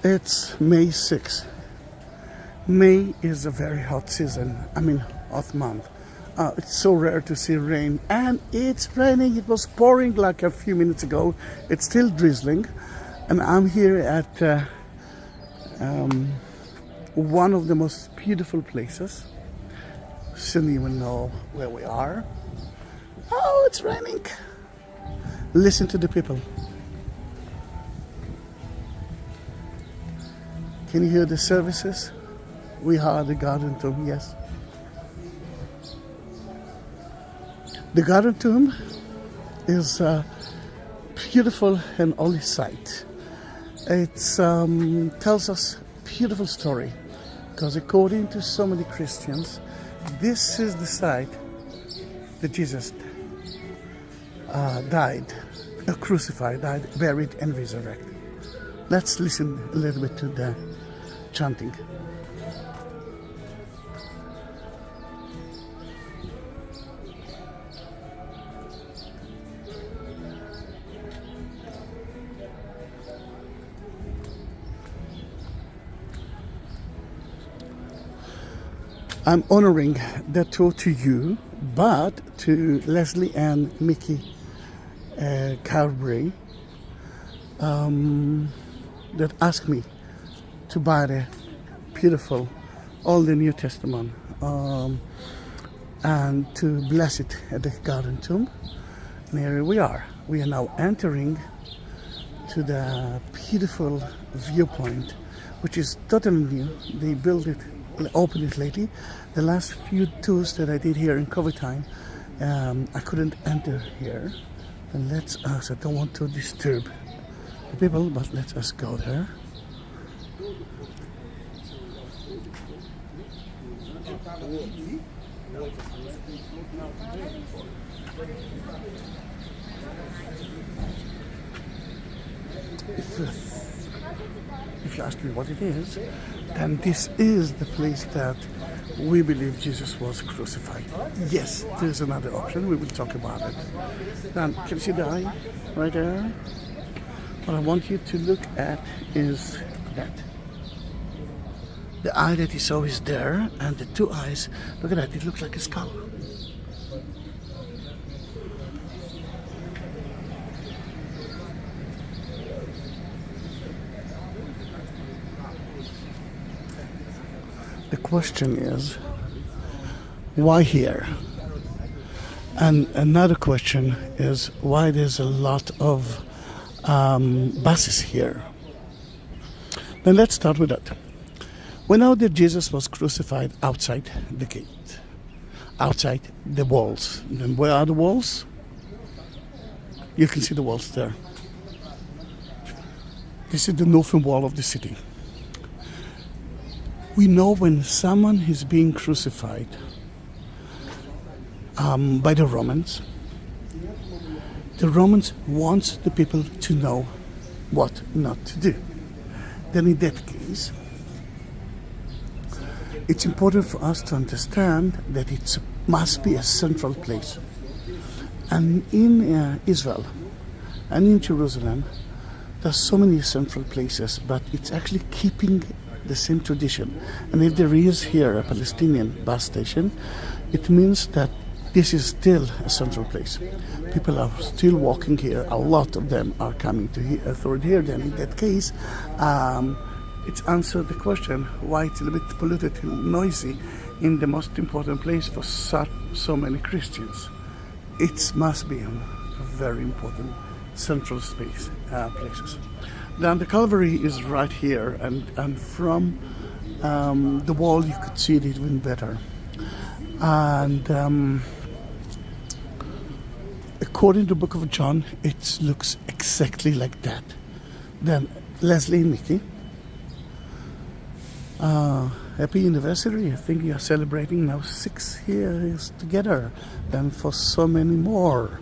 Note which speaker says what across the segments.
Speaker 1: It's May 6th. May is a very hot season. Hot month. It's so rare to see rain, and it's raining. It was pouring like a few minutes ago. It's still drizzling, and I'm here at one of the most beautiful places. Shouldn't even know where we are. Oh, it's raining. Listen to the people. Can you hear the services? We are the Garden Tomb, yes. The Garden Tomb is a beautiful and holy site. It tells us a beautiful story, because according to so many Christians, this is the site that Jesus died, crucified, died, buried, and resurrected. Let's listen a little bit to the chanting. I'm honoring that tour to you, but to Leslie and Mickey Calvary that asked me to buy the beautiful all the New Testament and to bless it at the Garden Tomb. And here we are. We are now entering to the beautiful viewpoint, which is totally new. They built it, opened it lately. The last few tours that I did here in COVID time, I couldn't enter here. And let's us, I don't want to disturb the people, but let us go there. If you ask me what it is, then this is the place that we believe Jesus was crucified. Yes, there's another option. We will talk about it. Then, can you see the eye right there? What I want you to look at is that. The eye that you saw is there, and the two eyes, look at that, it looks like a skull. The question is, why here? And another question is, why there's a lot of buses here? Then let's start with that. We know that Jesus was crucified outside the gate, outside the walls. And where are the walls? You can see the walls there. This is the northern wall of the city. We know when someone is being crucified by the Romans want the people to know what not to do. Then in that case, it's important for us to understand that it must be a central place. And in Israel and in Jerusalem, there's so many central places, but it's actually keeping the same tradition. And if there is here a Palestinian bus station, it means that this is still a central place. People are still walking here. A lot of them are coming to here. Then in that case, it's answered the question why it's a little bit polluted and noisy in the most important place for so many Christians. It must be a very important central space places. Then the Calvary is right here, and from the wall you could see it even better. And according to the book of John, it looks exactly like that. Then Leslie and Mickey, happy anniversary. I think you are celebrating now 6 years together, and for so many more.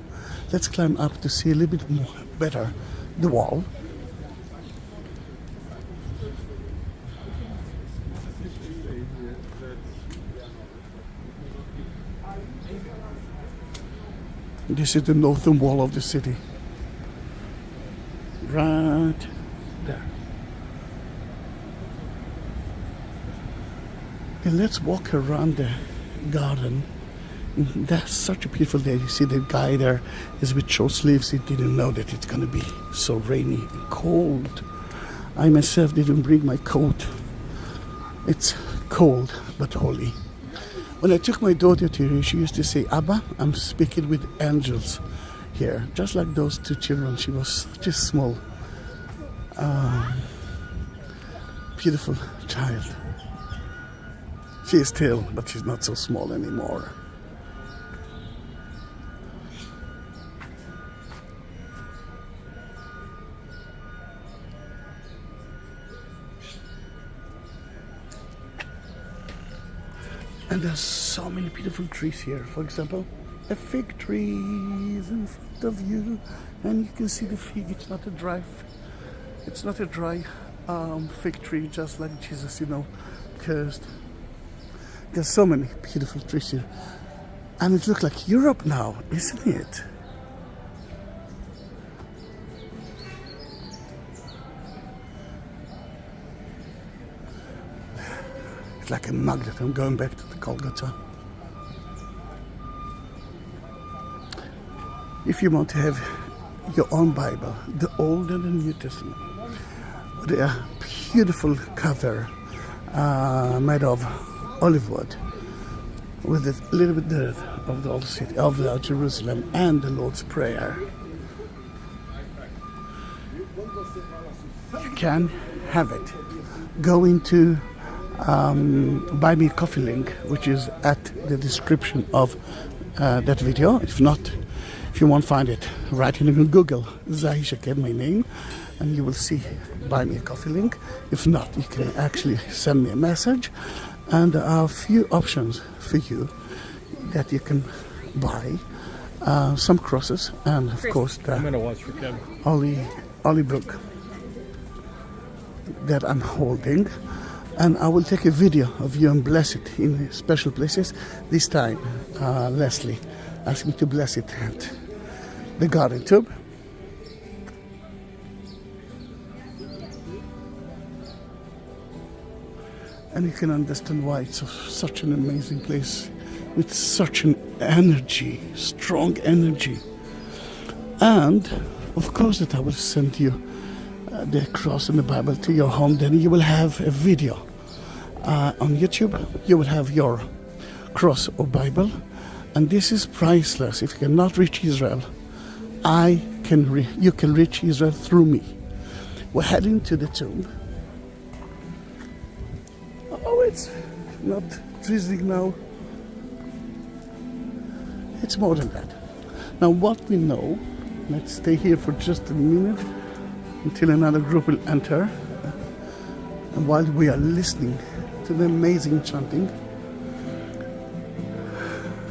Speaker 1: Let's climb up to see a little bit more better the wall. This is the northern wall of the city. Right there. Then let's walk around the garden. That's such a beautiful day. You see the guy there is with short sleeves. He didn't know that it's going to be so rainy and cold. I myself didn't bring my coat. It's cold but holy. When I took my daughter to her, she used to say, "Abba, I'm speaking with angels here." Just like those two children. She was such a small, beautiful child. She is still, but she's not so small anymore. And there's so many beautiful trees here. For example, a fig tree is in front of you, and you can see the fig. It's not a dry fig tree, just like Jesus, cursed. There's so many beautiful trees here, and it looks like Europe now, isn't it? It's like a magnet. I'm going back to the Golgotha. If you want to have your own Bible, the Old and the New Testament, with a beautiful cover made of olive wood, with a little bit of the old city of Jerusalem and the Lord's Prayer, you can have it. Go into buy me a coffee link, which is at the description of that video. If you won't find it, write in Google Zahi Shaked, my name, and you will see buy me a coffee link. If not, you can actually send me a message, and there are a few options for you that you can buy. Some crosses, and of course the Holy book that I'm holding. And I will take a video of you and bless it in special places. This time, Leslie asked me to bless it at the garden tube. And you can understand why it's such an amazing place with such an energy, strong energy. And of course that I will send you the cross and the Bible to your home. Then you will have a video on YouTube. You will have your cross or Bible, and this is priceless. If you cannot reach Israel, you can reach Israel through me. We're heading to the tomb. Oh, it's not drizzling now. It's more than that. Now what we know, let's stay here for just a minute until another group will enter. And while we are listening to the amazing chanting,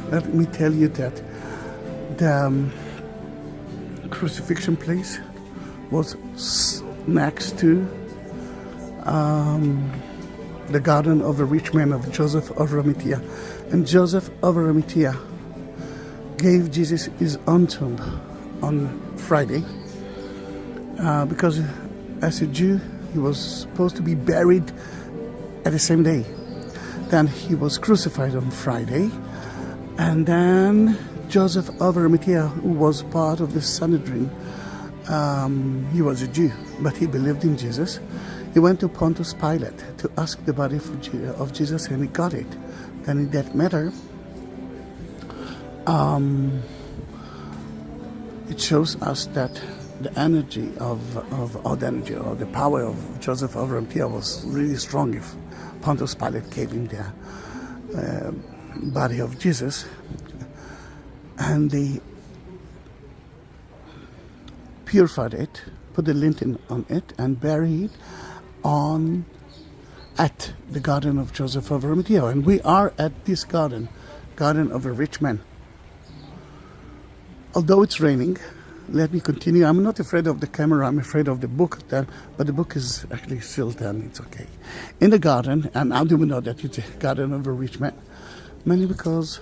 Speaker 1: let me tell you that the crucifixion place was next to the garden of a rich man of Joseph of Arimathea. And Joseph of Arimathea gave Jesus his own tomb on Friday, because as a Jew he was supposed to be buried at the same day. Then he was crucified on Friday, and then Joseph of Arimathea, who was part of the Sanhedrin, he was a Jew, but he believed in Jesus. He went to Pontius Pilate to ask the body of Jesus, and he got it. Then in that matter, it shows us that the energy or the power of Joseph of Arimathea was really strong. If Pontius Pilate gave him the body of Jesus, and they purified it, put the linen on it, and buried it at the garden of Joseph of Arimathea. And we are at this garden of a rich man. Although it's raining, let me continue. I'm not afraid of the camera, I'm afraid of the book then, but the book is actually still done, it's okay. In the garden, and how do we know that it's a garden of a rich man? Mainly because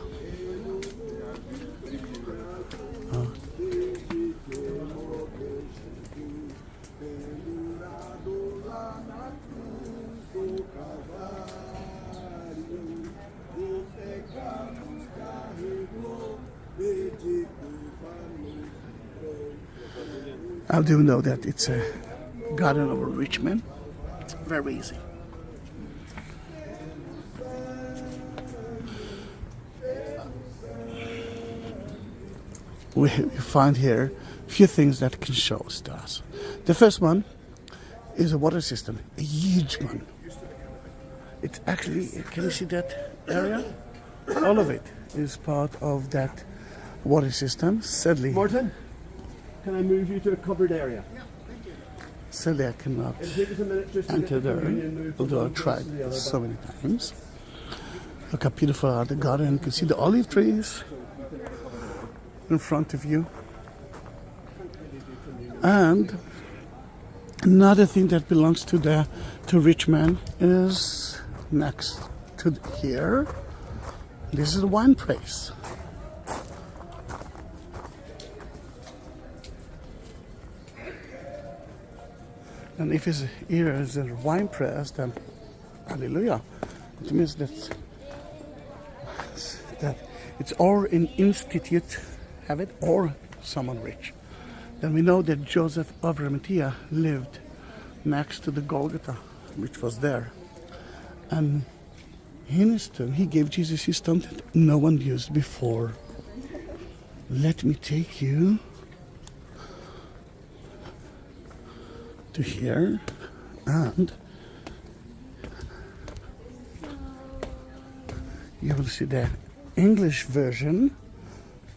Speaker 1: How do you know that it's a garden of a rich man? Very easy. We find here a few things that can show us to us. The first one is a water system, a huge one. It's actually, can you see that area? All of it is part of that water system. Sadly,
Speaker 2: Martin, can I move you to a covered area?
Speaker 1: sadly I cannot
Speaker 2: It'll take us a minute just to
Speaker 1: enter
Speaker 2: get the
Speaker 1: there,
Speaker 2: communion moved from
Speaker 1: although I
Speaker 2: one place
Speaker 1: tried
Speaker 2: to the other,
Speaker 1: so many times. Look how beautiful are the garden. You can see the olive trees in front of you. And another thing that belongs to rich man is next to here. This is the wine press. And if his here is a wine press, then hallelujah. It means that it's or an institute have it or someone rich. Then we know that Joseph of Arimathea lived next to the Golgotha, which was there. And in his tomb, he gave Jesus his stone that no one used before. Let me take you to here, and you will see the English version,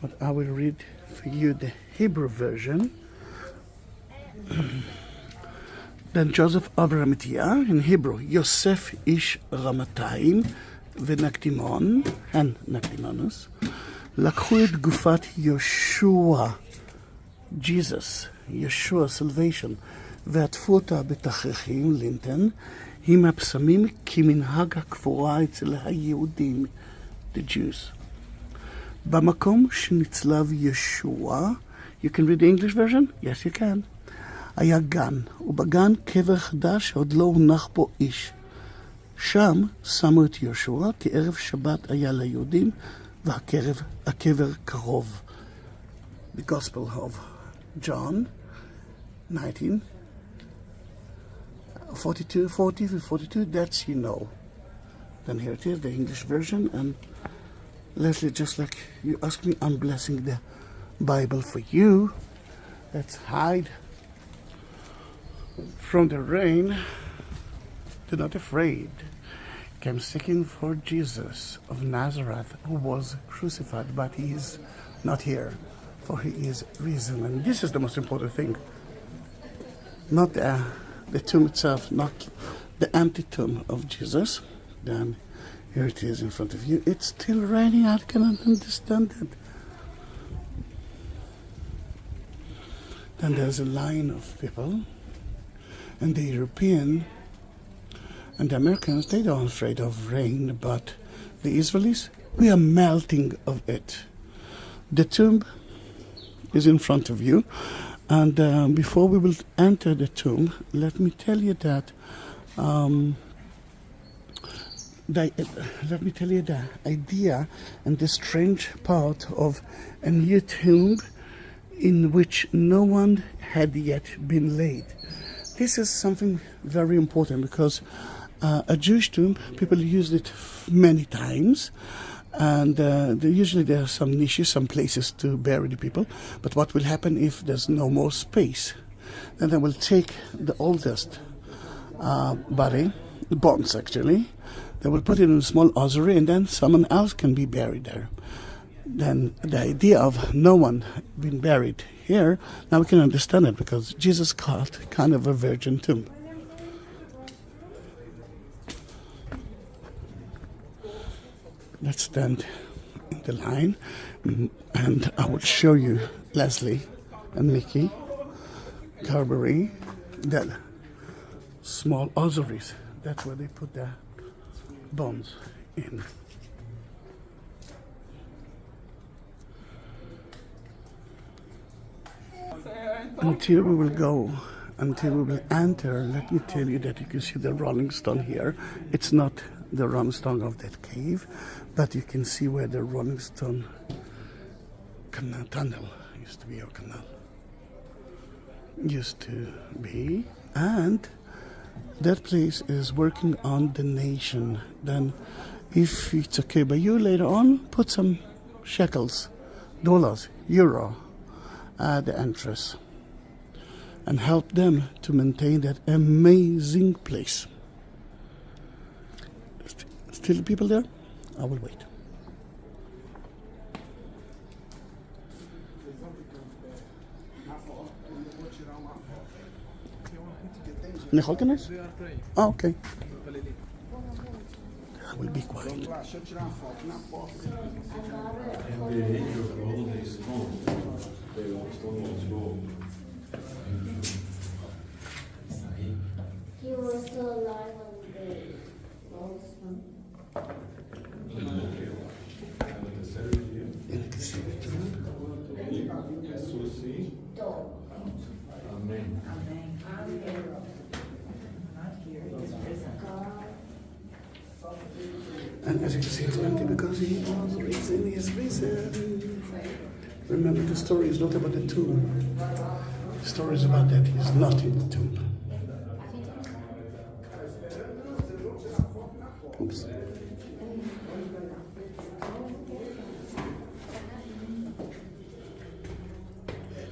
Speaker 1: but I will read for you the Hebrew version. Then Joseph of Arimathea, in Hebrew, Yosef ish Ramatayim ונקדימון, נקדימונוס, לקחו את גופת ישוע, Jesus, Yeshua, salvation, ועטפו אותה בתכריכים, לינטן, עם הפסמים כמנהג הקבורה אצל היהודים, the Jews. במקום שנצלב ישוע, you can read the English version? Yes, you can. היה גן, ובגן קבר חדש שעוד לא הונח בו איש. שם שמו את יהושע, כי ערב שבת היה ליהודים, והקבר קרוב. The Gospel of John 19, 42, that's you know. Then here it is, the English version, and Leslie, just like you asked me, I'm blessing the Bible for you. Let's hide from the rain. Do not afraid. Came seeking for Jesus of Nazareth, who was crucified, but he is not here, for he is risen. And this is the most important thing. Not the tomb itself, not the empty tomb of Jesus. Then here it is in front of you. It's still raining, I cannot understand it. Then there's a line of people, and the European and the Americans, they don't afraid of rain, but the Israelis, we are melting of it. The tomb is in front of you, and before we will enter the tomb, let me tell you that the idea and the strange part of a new tomb in which no one had yet been laid. This is something very important, because a Jewish tomb, people used it many times, and usually there are some niches, some places to bury the people. But what will happen if there's no more space? Then they will take the oldest body, the bones actually, they will put it in a small ossuary, and then someone else can be buried there. Then the idea of no one being buried here, now we can understand it, because Jesus called kind of a virgin tomb. Let's stand in the line, and I will show you Leslie and Mickey, Calvary, that small ossuaries. That's where they put their bones in. Until we will enter, let me tell you that you can see the rolling stone here. It's not the rolling stone of that cave, but you can see where the rolling stone tunnel used to be, a canal. used to be, and that place is working on the nation. Then, if it's okay by you later on, put some shekels, dollars, euro at the entrance and help them to maintain that amazing place. Still people there? I will wait. Nechokenes? Ah, okay. I will be quiet.
Speaker 2: Vamos lá, deixa eu tirar uma foto na porta.
Speaker 3: He was still alive on the longest one.
Speaker 1: And as you can see, it's empty because he was risen, he is risen. Remember, the story is not about the tomb. The story is about that he's not in the tomb. Oops.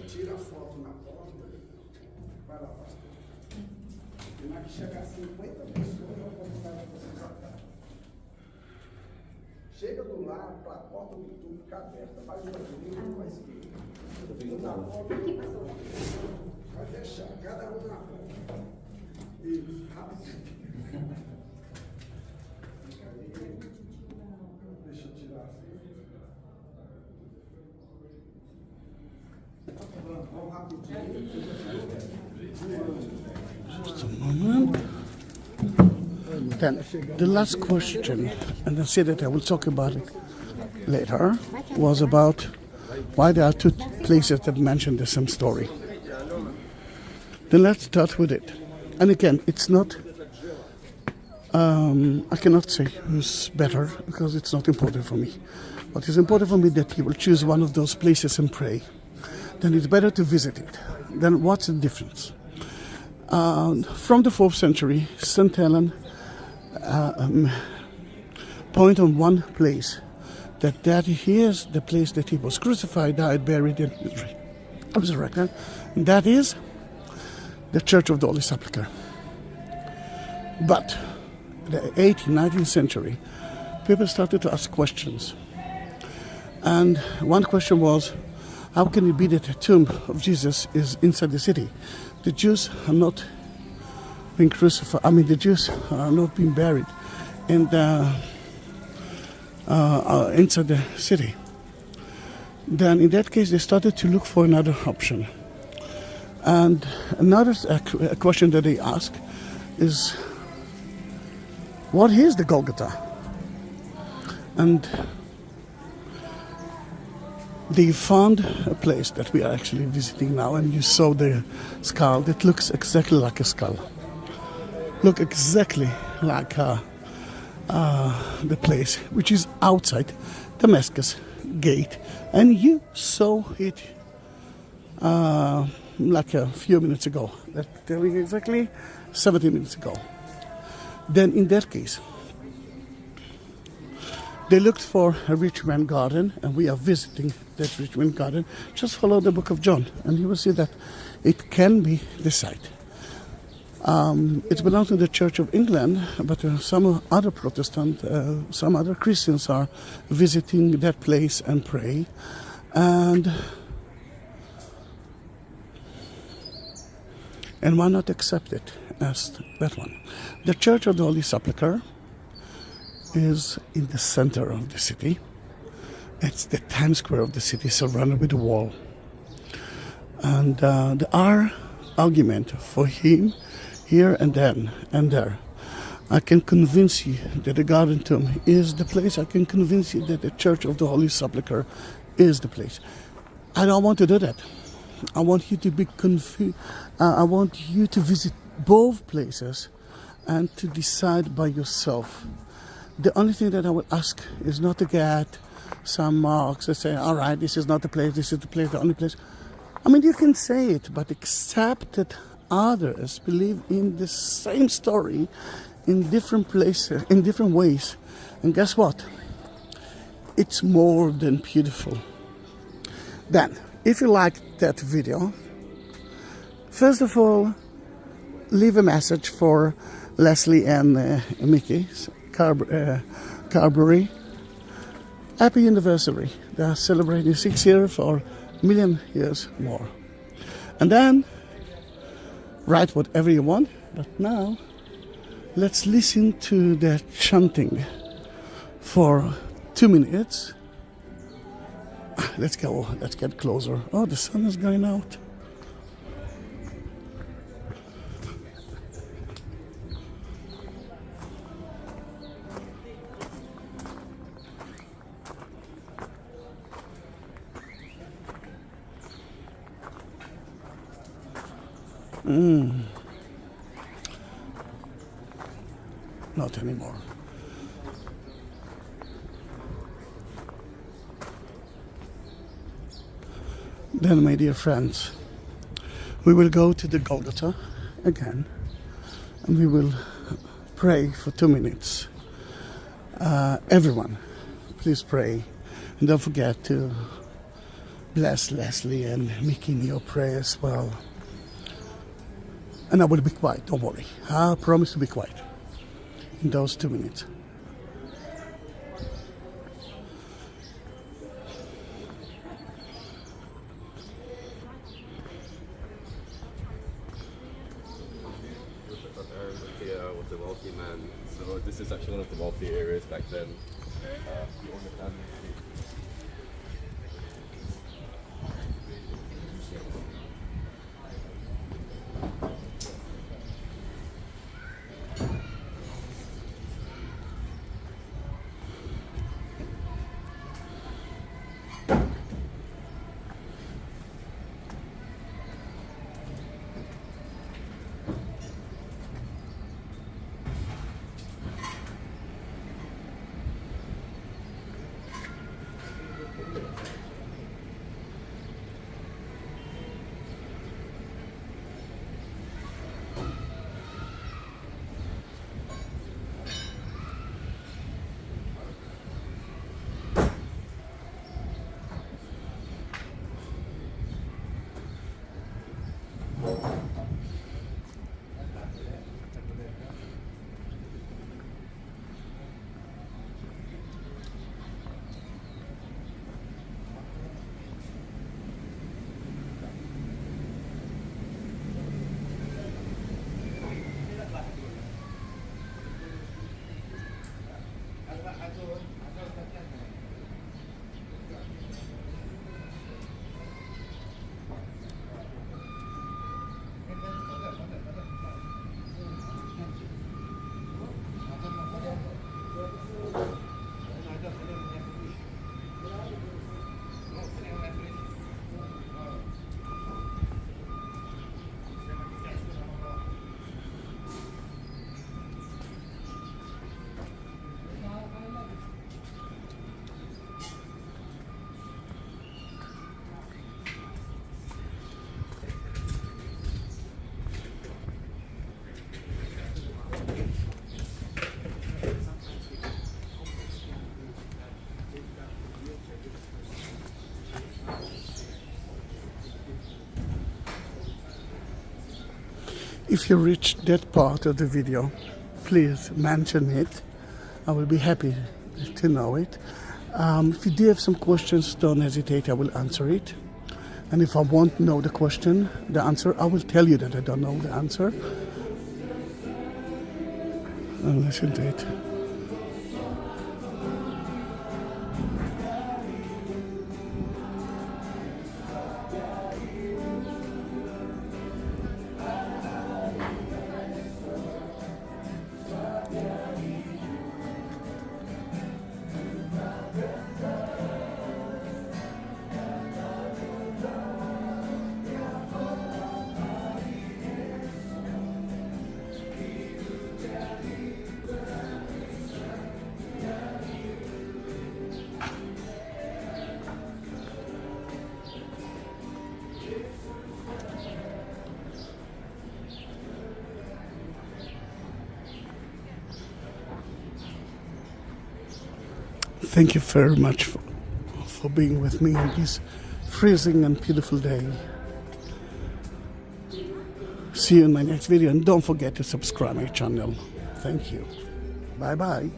Speaker 2: Tira a foto na porta. Vai lá, pastor. E na que chegar 50 pessoas, eu vou botar vocês atrás. Chega do lado, para a porta do tubo ficar aberta, vai uma direita e vai esquerda. Na porta, vai deixar cada um na porta. Isso, rapidinho. Deixa eu tirar assim. Vamos rapidinho.
Speaker 1: Just a moment. Then the last question, and I said that I will talk about it later, was about why there are two places that mention the same story. Then let's start with it. And again, it's not, I cannot say who's better because it's not important for me. What is important for me is that you will choose one of those places and pray. Then it's better to visit it. Then what's the difference? From the 4th century, St. Helen point on one place, that here's the place that he was crucified, died, buried, and resurrected. And that is the Church of the Holy Sepulcher. But the 18th, 19th century, people started to ask questions. And one question was, how can it be that the tomb of Jesus is inside the city? The Jews are not being crucified. The Jews are not being buried in inside the city. Then in that case, they started to look for another option. And another question that they ask is, what is the Golgotha? And they found a place that we are actually visiting now, and you saw the skull that looks exactly like a skull. Look exactly like the place, which is outside Damascus Gate, and you saw it like a few minutes ago. That's telling you exactly 70 minutes ago. Then in that case, they looked for a rich man garden, and we are visiting that rich man garden. Just follow the book of John, and you will see that it can be the site. It belongs to the Church of England, but some other Protestant, some other Christians are visiting that place and pray. And why not accept it as that one? The Church of the Holy Sepulcher is in the center of the city. It's the Times Square of the city, surrounded with a wall. And our argument for him, here and then and there, I can convince you that the Garden Tomb is the place. I can convince you that the Church of the Holy Sepulcher is the place. I don't want to do that. I want you to be confused. I want you to visit both places and to decide by yourself. The only thing that I will ask is not to get some marks that say, all right, this is not the place, this is the place, the only place. I mean, you can say it, but accept that others believe in the same story in different places, in different ways. And guess what? It's more than beautiful. Then, if you liked that video, first of all, leave a message for Leslie and Mickey Carberry. Happy anniversary. They are celebrating 6 years for a million years more. And then, write whatever you want. But now, let's listen to the chanting for 2 minutes. Let's go. Let's get closer. Oh, the sun is going out. Not anymore. Then, my dear friends, we will go to the Golgotha again, and we will pray for 2 minutes. Everyone, please pray, and don't forget to bless Leslie and Mickey in your prayer as well. And I will be quiet, don't worry. I promise to be quiet in those 2 minutes.
Speaker 4: Was a wealthy man. So this is actually one of the wealthy areas back then. He owned a family.
Speaker 1: If you reach that part of the video, please mention it. I will be happy to know it. If you do have some questions, don't hesitate, I will answer it. And if I won't know the answer, I will tell you that I don't know the answer. And listen to it. Thank you very much for being with me on this freezing and beautiful day. See you in my next video, and don't forget to subscribe my channel. Thank you. Bye bye.